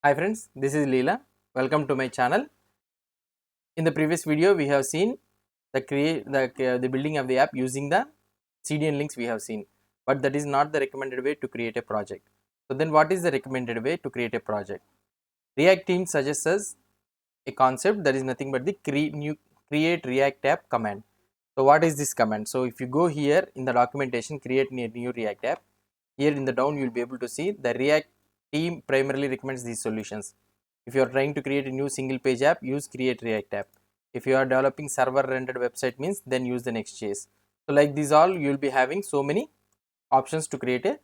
Hi friends, this is Leela. Welcome to my channel. In the previous video, we have seen the building of the app using the CDN links we have seen, but that is not the recommended way to create a project. So then, what is the recommended way to create a project? React team suggests us a concept that is nothing but the create React app command. So what is this command? So if you go here in the documentation, create a new React app. Here in the down, you will be able to see the React team primarily recommends these solutions. If you are trying to create a new single page app, use create React app. If you are developing server rendered website means, then use the Next.js. So like these all, you will be having so many options to create a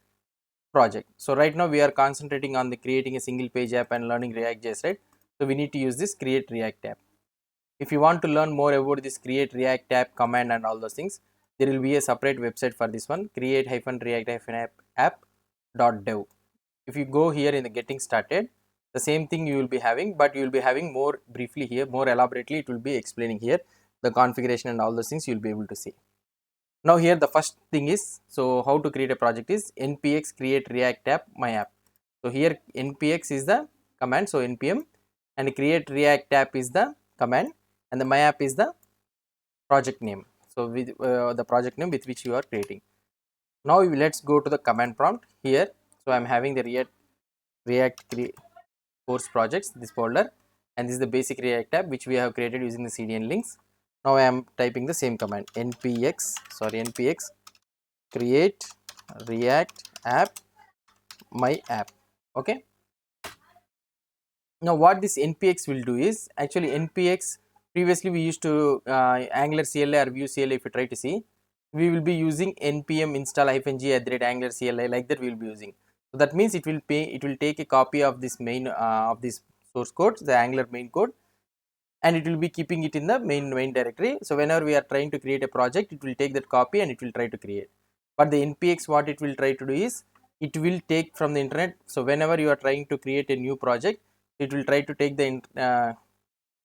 project. So right now we are concentrating on the creating a single page app and learning React.js, right? So we need to use this create React app. If you want to learn more about this create React app command and all those things, there will be a separate website for this one, create-react-app.dev. If you go here in the getting started, the same thing you will be having, but you will be having more briefly here, more elaborately it will be explaining here the configuration and all those things you will be able to see. Now here the first thing is, so how to create a project is npx create react app my app. So here npx is the command, so npm, and create react app is the command, and the my app is the project name. So with the project name with which you are creating. Now let's go to the command prompt here. So I'm having the react course projects, this folder, and this is the basic react app which we have created using the CDN links. Now I am typing the same command npx create react app my app. Okay, now what this npx will do is, actually npx previously we used to angular cli or vue cli. If you try to see, we will be using npm install -g @angular cli, like that we will be using. So that means it will take a copy of this main of this source code, the angular main code, and it will be keeping it in the main directory. So whenever we are trying to create a project, it will take that copy and it will try to create. But the npx, what it will try to do is, it will take from the internet. So whenever you are trying to create a new project, it will try to take the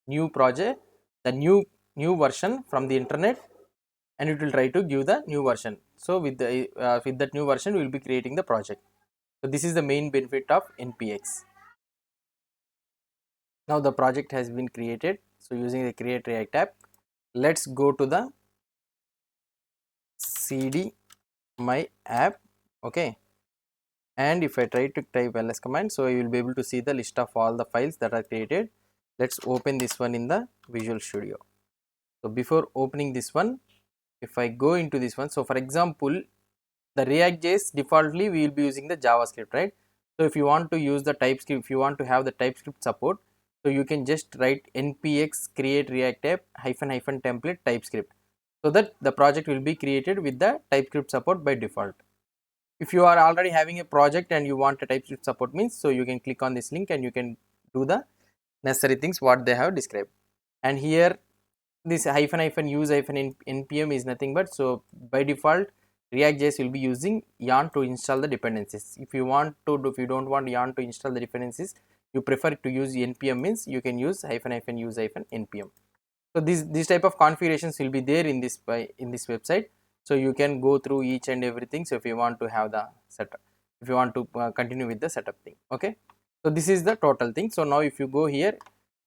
new project, the new version from the internet, and it will try to give the new version. So with that new version we will be creating the project. So this is the main benefit of npx. Now the project has been created. So using the create react app, let's go to the cd my app. Okay, and if I try to type ls command, so you will be able to see the list of all the files that are created. Let's open this one in the Visual Studio. So before opening this one, if I go into this one, so for example, the React.js defaultly we will be using the JavaScript, right? So if you want to use the TypeScript, if you want to have the TypeScript support, so you can just write npx create react app hyphen template TypeScript, so that the project will be created with the TypeScript support by default. If you are already having a project and you want a TypeScript support means, so you can click on this link and you can do the necessary things what they have described. And here this hyphen use hyphen npm is nothing but, so by default React.js will be using yarn to install the dependencies. If you don't want yarn to install the dependencies, you prefer to use npm means, you can use hyphen use hyphen npm. So these type of configurations will be there in this website. So you can go through each and everything. So if you want to have the setup, if you want to continue with the setup thing. Okay, so this is the total thing. So now if you go here,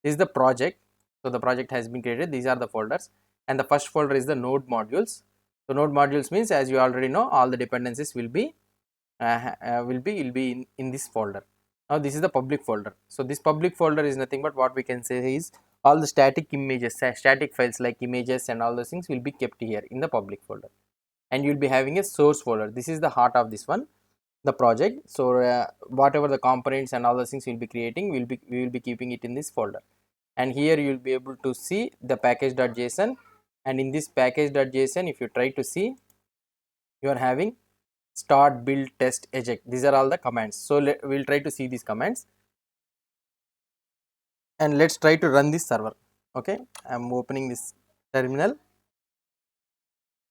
this is the project. So the project has been created. These are the folders, and the first folder is the node modules. So node modules means, as you already know, all the dependencies will be in this folder. Now this is the public folder. So this public folder is nothing but, what we can say is, all the static images, static files like images and all those things will be kept here in the public folder. And you will be having a source folder. This is the heart of this one, the project. So whatever the components and all those things we will be creating, we will be keeping it in this folder. And here you will be able to see the package.json, and in this package.json, if you try to see, you are having start, build, test, eject. These are all the commands. So we'll try to see these commands, and let's try to run this server. Okay, I'm opening this terminal,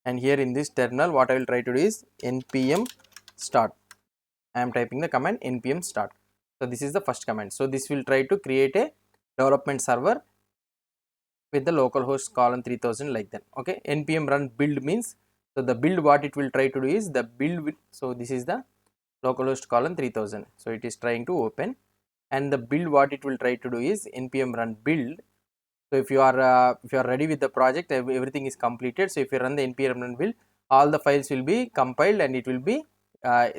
and here in this terminal, what I will try to do is npm start. I am typing the command npm start. So this is the first command. So this will try to create a development server with the localhost colon 3000 like that. Okay, npm run build means, so the build, what it will try to do is the build with, so this is the localhost colon 3000. So it is trying to open. and the build, what it will try to do is npm run build. So if you are ready with the project, everything is completed. So if you run the npm run build, all the files will be compiled and it will be a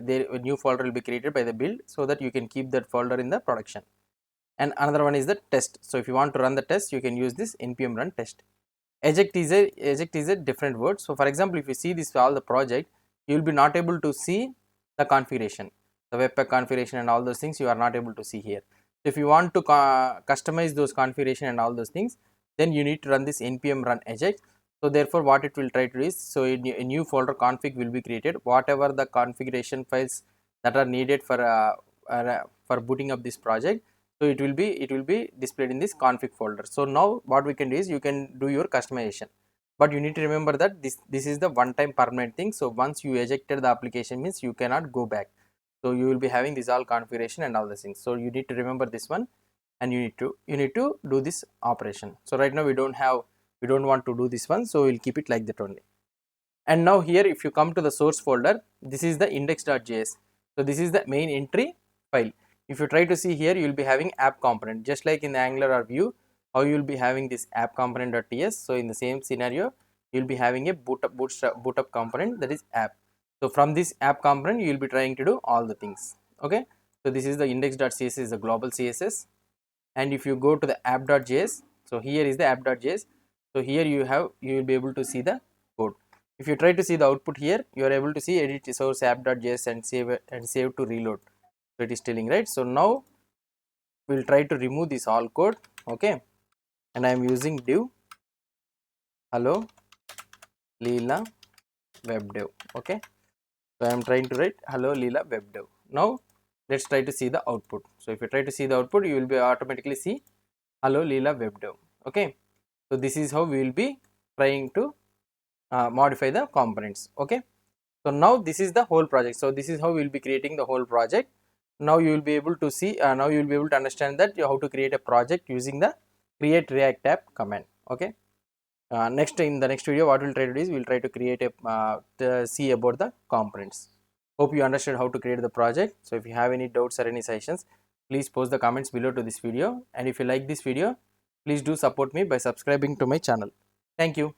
new folder will be created by the build, so that you can keep that folder in the production. And another one is the test. So if you want to run the test, you can use this npm run test. Eject is a different word. So for example, if you see this all the project, you will be not able to see the configuration, the webpack configuration and all those things you are not able to see here. So if you want to customize those configuration and all those things, then you need to run this npm run eject. So therefore what it will try to do is, so a new folder config will be created, whatever the configuration files that are needed for booting up this project. So it will be displayed in this config folder. So now what we can do is, you can do your customization, but you need to remember that this is the one time permanent thing. So once you ejected the application, means you cannot go back. So you will be having this all configuration and all the things. So you need to remember this one, and you need to do this operation. So right now we don't want to do this one, so we'll keep it like that only. And now here, if you come to the source folder, this is the index.js. So this is the main entry file. If you try to see here, you will be having app component, just like in the Angular or Vue, how you will be having this app component.ts. So in the same scenario, you will be having a boot up component, that is app. So from this app component, you will be trying to do all the things. Okay. So this is the index.css, is the global CSS. And if you go to the app.js, so here is the app.js. So here you will be able to see the code. If you try to see the output here, you are able to see edit source app.js and save to reload. So it is telling, right? So now we will try to remove this all code. Okay, and I am using div hello Leela webdev. Okay, so I am trying to write hello Leela webdev. Now let's try to see the output. So if you try to see the output, you will be automatically see hello Leela webdev. Okay, so this is how we will be trying to modify the components. Okay, so now this is the whole project. So this is how we will be creating the whole project. Now you will be able to see, now you will be able to understand that how to create a project using the create react app command. Okay, next, in the next video, what we'll try to do is, we'll try to create a to see about the components. Hope you understood how to create the project. So if you have any doubts or any suggestions, please post the comments below to this video. And if you like this video, please do support me by subscribing to my channel. Thank you.